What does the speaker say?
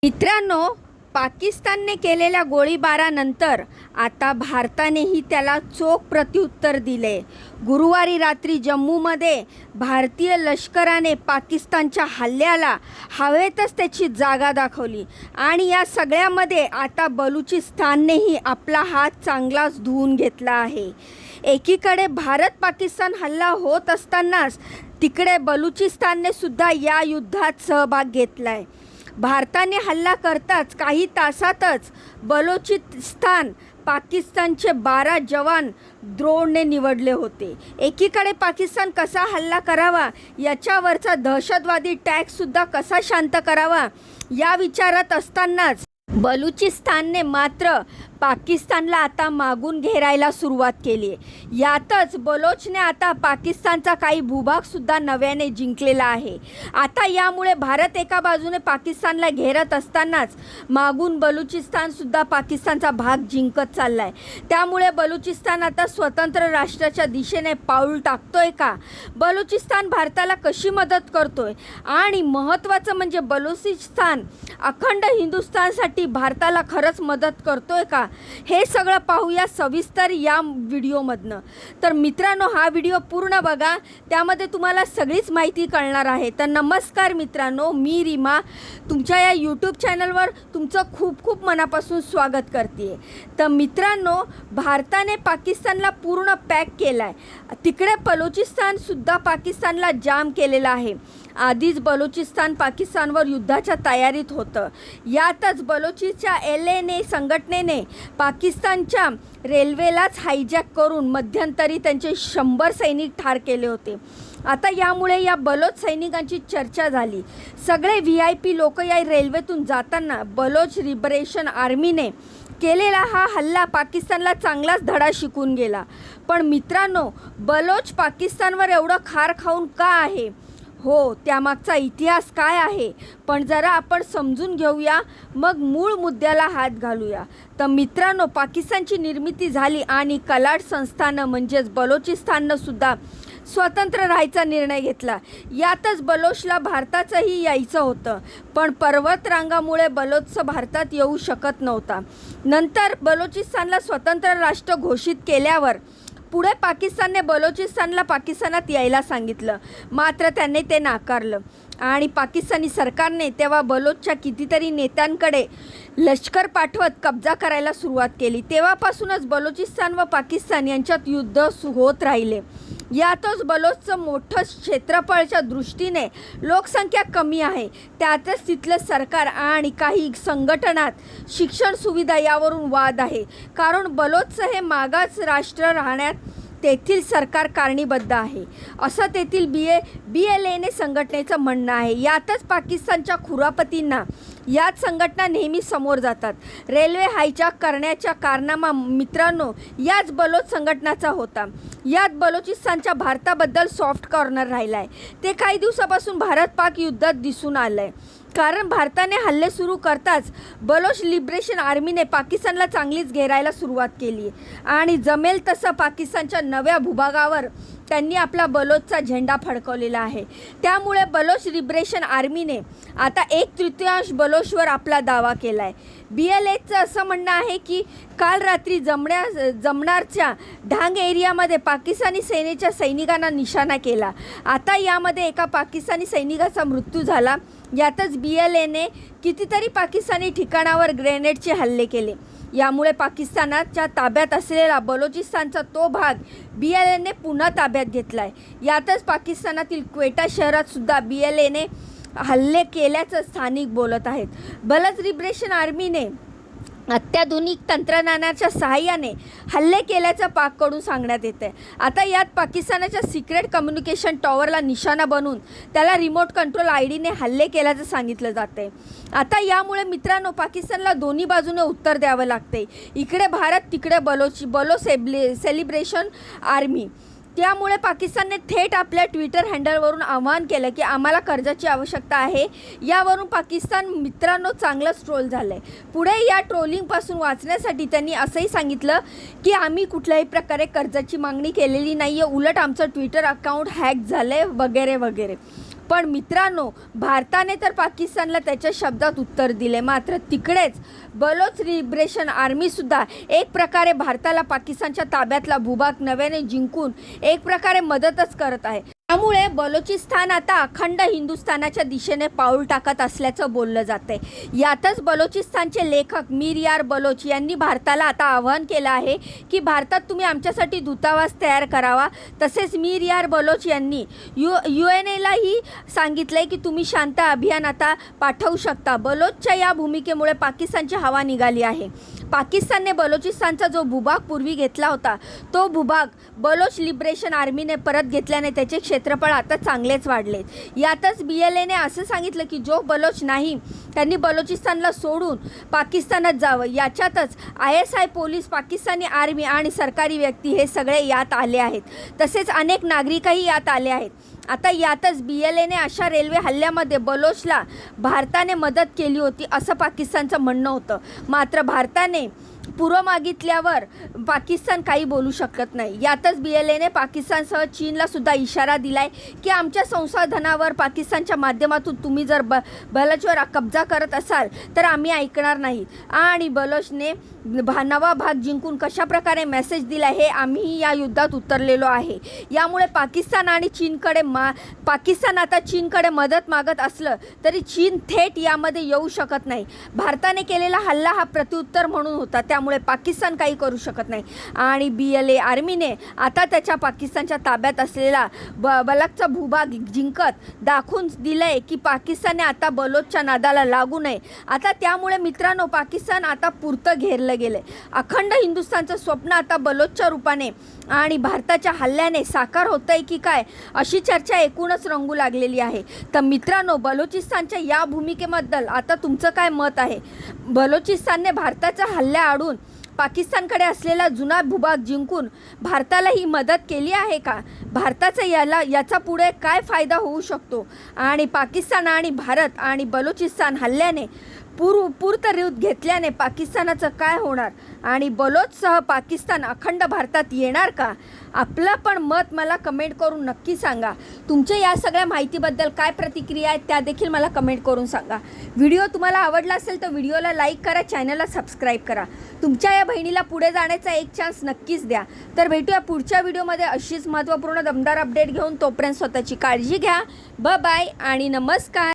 मित्रांनो, पाकिस्तानने केलेल्या गोळीबारानंतर आता भारतानेही त्याला चोख प्रत्युत्तर दिले. गुरुवारी रात्री जम्मूमध्ये भारतीय लष्कराने पाकिस्तानच्या हल्ल्याला हवेतच त्याची जागा दाखवली आणि या सगळ्यामध्ये आता बलुचिस्ताननेही आपला हात चांगलाच धुवून घेतला आहे. एकीकडे भारत पाकिस्तान हल्ला होत असतानाच तिकडे बलुचिस्तानने सुद्धा या युद्धात सहभाग घेतला आहे. भारताने हल्ला करताच काही तासातच बलुचिस्तान पाकिस्तानचे 12 जवान ड्रोनने निवडले होते. एकीकडे पाकिस्तान कसा हल्ला करावा, याच्यावरचा दहशतवादी टॅगसुद्धा कसा शांत करावा या विचारात असतानाच बलुचिस्तानने मात्र पाकिस्तानला आता मागून घेरायला सुरुवात केली आहे. यातच बलोचने आता पाकिस्तानचा काही भूभागसुद्धा नव्याने जिंकलेला आहे. आता यामुळे भारत एका बाजूने पाकिस्तानला घेरत असतानाच मागून बलुचिस्तानसुद्धा पाकिस्तानचा भाग जिंकत चालला आहे. त्यामुळे बलुचिस्तान आता स्वतंत्र राष्ट्राच्या दिशेने पाऊल टाकतोय का? बलुचिस्तान भारताला कशी मदत करतोय? आणि महत्त्वाचं म्हणजे बलुचिस्तान अखंड हिंदुस्थानसाठी भारताला खरंच मदत करतोय का? हे सगळं पाहूया सविस्तर या व्हिडिओमधनं. तर मित्रांनो, हा व्हिडिओ पूर्ण बघा, त्यामध्ये तुम्हाला सगळीच माहिती कळणार आहे. तर नमस्कार मित्रांनो, मी रीमा तुमच्या या यूट्यूब चॅनलवर तुमचं खूप खूप मनापासून स्वागत करते. तर मित्रांनो, भारताने पाकिस्तानला पूर्ण पॅक केला आहे. तिकडे बलुचिस्तानसुद्धा पाकिस्तानला जाम केलेला आहे. आधीच बलुचिस्तान पाकिस्तानवर युद्धाच्या तयारीत होतं. यातच बलोचीच्या LNA संघटनेने पाकिस्तानच्या रेल्वेलाच हायजॅक करून मध्यंतरी त्यांचे 100 सैनिक ठार केले होते. आता यामुळे या बलोच सैनिकांची चर्चा झाली. सगळे VIP लोक या रेल्वेतून जाताना बलोच लिबरेशन आर्मीने केलेला हा हल्ला पाकिस्तानला चांगलाच धडा शिकून गेला. पण मित्रांनो, बलोच पाकिस्तानवर एवढं खार खाऊन का आहे? हो, त्यामागचा इतिहास काय आहे? पण जरा आपण समजून घेऊया, मग मूळ मुद्द्याला हात घालूया. तर मित्रांनो, पाकिस्तानची निर्मिती झाली आणि कलाड संस्थानं म्हणजेच बलोचिस्ताननं सुद्धा स्वतंत्र राहायचा निर्णय घेतला. यातच बलोचला भारताचंही यायचं होतं, पण पर्वतरांगामुळे बलोच भारतात येऊ शकत नव्हता. नंतर बलोचिस्तानला स्वतंत्र राष्ट्र घोषित केल्यावर पुढे पाकिस्तानने बलोचिस्तानला पाकिस्तानात यायला सांगितलं, मात्र त्यांनी ते नाकारलं आणि पाकिस्तानी सरकारने तेव्हा बलोचच्या कितीतरी नेत्यांकडे लष्कर पाठवत कब्जा करायला सुरुवात केली. तेव्हापासूनच बलोचिस्तान व पाकिस्तान यांच्यात युद्ध होत राहिले. यातच बलोचचं मोठं क्षेत्रफळाच्या दृष्टीने लोकसंख्या कमी आहे. त्यातच तिथलं सरकार आणि काही संघटनात शिक्षण सुविधा यावरून वाद आहे. कारण बलोचचं हे मागास राष्ट्र राहण्यात तेथील सरकार कारणीबद्ध आहे, असं तेथील BLNA संघटनेचं म्हणणं आहे. यातच पाकिस्तानच्या खुरापतींना याच संघटना नेहमी समोर जातात. रेल्वे हायजॅक करण्याचा कारनामा मित्रांनो याच बलोच संघटनाचा होता. यात बलोचिस्तानच्या भारताबद्दल सॉफ्ट कॉर्नर राहिला आहे. ते काही दिवसापासून भारत पाक युद्धात दिसून आलं आहे. कारण भारताने हल्ले सुरू करताच बलोच लिबरेशन आर्मीने पाकिस्तानला चांगलीच घेरायला सुरुवात केली आणि जमेल तसं पाकिस्तानच्या नव्या भूभागावर त्यांनी आपला बलोचचा झेंडा फडकवलेला आहे. त्यामुळे बलोच लिबरेशन आर्मीने आता 1/3 बलोचवर आपला दावा केला आहे. BLAचं असं म्हणणं आहे की काल रात्री जमनारच्या ढांग एरियामध्ये पाकिस्तानी सेनेच्या सैनिकांना निशाणा केला. आता यामध्ये एका पाकिस्तानी सैनिकाचा मृत्यू झाला. यातच BLAने कितीतरी पाकिस्तानी ठिकाणावर ग्रेनेडचे हल्ले केले. यामुळे पाकिस्तानाच्या ताब्यात असलेला बलोचिस्तानचा तो भाग BLAने पुन्हा ताब्यात घेतला आहे. यातच पाकिस्तानातील क्वेटा शहरात सुद्धा BLAने हल्ले केल्याचं स्थानिक बोलत आहेत. बलोच लिबरेशन आर्मीने अत्याधुनिक तंत्रज्ञानाच्या सहाय्याने हल्ले केल्याचं पाककडून सांगण्यात येतं आहे. आता यात पाकिस्तानाच्या सिक्रेट कम्युनिकेशन टॉवरला निशाणा बनवून त्याला रिमोट कंट्रोल IDने हल्ले केल्याचं सांगितलं जातं आहे. आता यामुळे मित्रांनो पाकिस्तानला दोन्ही बाजूने उत्तर द्यावं लागते. इकडे भारत, तिकडे बलो सेलिब्रेशन आर्मी. त्यामुळे पाकिस्तानने थेट आपल्या ट्विटर हँडलवरून आवाहन केलं की आम्हाला कर्जाची आवश्यकता आहे. यावरून पाकिस्तान मित्रांनो चांगलंच ट्रोल झालं आहे. पुढे या ट्रोलिंगपासून वाचण्यासाठी त्यांनी असंही सांगितलं की आम्ही कुठल्याही प्रकारे कर्जाची मागणी केलेली नाही आहे, उलट आमचं ट्विटर अकाउंट हॅक झालं आहे वगैरे वगैरे. पण मित्रांनो, भारताने तर पाकिस्तानला त्याच्या शब्दात उत्तर दिले. मात्र तिकडेच बलोच लिबरेशन आर्मीसुद्धा एक प्रकारे भारताला पाकिस्तानच्या ताब्यातला भूभाग नव्याने जिंकून एक प्रकारे मदतच करत आहे. त्यामुळे बलोचिस्तान आता अखंड हिंदुस्थानाच्या दिशेने पाऊल टाकत असल्याचं बोललं जाते. यातच बलोचिस्तानचे लेखक मीर यार बलोच यांनी भारताला आता आवाहन केलं आहे की भारतात तुम्ही आमच्यासाठी दूतावास तयार करावा. तसेच मीर यार बलोच यांनी UNAलाही सांगितलंय की तुम्ही शांत अभियान आता पाठवू शकता. बलोचच्या या भूमिकेमुळे पाकिस्तानची हवा निघाली आहे. पाकिस्तानने बलोचिस्तानचा जो भूभाग पूर्वी घेतला होता तो भूभाग बलोच लिबरेशन आर्मीने परत घेतल्याने त्याचे क्षेत्रफळ आता चांगलेच वाढले. यातच BLAने असं सांगितलं की जो बलोच नाही त्यांनी बलोचिस्तानला सोडून पाकिस्तानात जावं. याच्यातच ISI पोलीस, पाकिस्तानी आर्मी आणि सरकारी व्यक्ती हे सगळे यात आले आहेत. तसेच अनेक नागरिकही यात आले आहेत. आता यातच BLAने अशा रेल्वे हल्ल्यामध्ये बलोचला भारताने मदत केली होती असं पाकिस्तानचं म्हणणं होतं. मात्र भारताने पुरं मागितल्यावर पाकिस्तान काही बोलू शकत नाही. यातच BLAने पाकिस्तानसह चीनला सुद्धा इशारा दिलाय की आमच्या संसाधनावर पाकिस्तानच्या माध्यमातून तुम्ही जर बलोचवर कब्जा करत असाल तर आम्ही ऐकणार नाही. आणि बलोचने नवा भाग जिंकून कशाप्रकारे मेसेज दिला हे आम्ही या युद्धात उतरलेलो आहे. यामुळे पाकिस्तान आणि चीनकडे पाकिस्तान आता चीनकडे मदत मागत असलं तरी चीन थेट यामध्ये येऊ शकत नाही. भारताने केलेला हल्ला हा प्रत्युत्तर म्हणून होता. त्यामुळे पाकिस्तान काही करू शकत नाही. आणि BLA आर्मीने आता त्याच्या पाकिस्तानच्या ताब्यात असलेला बलकचा भूभाग जिंकत दाखवून दिलंय की पाकिस्तानने आता बलोचच्या नादाला लागू नये. आता त्यामुळे मित्रांनो, पाकिस्तान आता पुरतं घेरलं गेलंय. अखंड हिंदुस्थानचं स्वप्न आता बलोचच्या रूपाने आणि भारताच्या हल्ल्याने साकार होतंय की काय अशी चर्चा एकूणच रंगू लागलेली आहे. तर मित्रांनो, बलोचिस्तानच्या या भूमिकेबद्दल आता तुमचं काय मत आहे? बलोचिस्तानने भारताच्या हल्ल्याआडून पाकिस्तानकडे असलेला जुना भूभाग जिंकून भारताला ही मदत केली आहे का? भारताचा याचा पुढे काय फायदा होऊ शकतो? आणि पाकिस्तान आणि भारत आणि बलोचिस्तान हल्ल्याने पूर्तयुद्ध घेतल्याने पाकिस्तानाचं काय होणार? आणि बलोचसह पाकिस्तान अखंड भारतात येणार का? आपलं पण मत मला कमेंट करून नक्की सांगा. तुमच्या या सगळ्या माहितीबद्दल काय प्रतिक्रिया आहेत त्या देखील मला कमेंट करून सांगा. व्हिडिओ तुम्हाला आवडला असेल तर व्हिडिओला लाईक करा, चॅनलला सबस्क्राईब करा. तुमच्या या बहिणीला पुढे जाण्याचा एक चान्स नक्कीच द्या. तर भेटूया पुढच्या व्हिडिओमध्ये अशीच महत्त्वपूर्ण दमदार अपडेट घेऊन. तोपर्यंत स्वतःची काळजी घ्या. बाय आणि नमस्कार.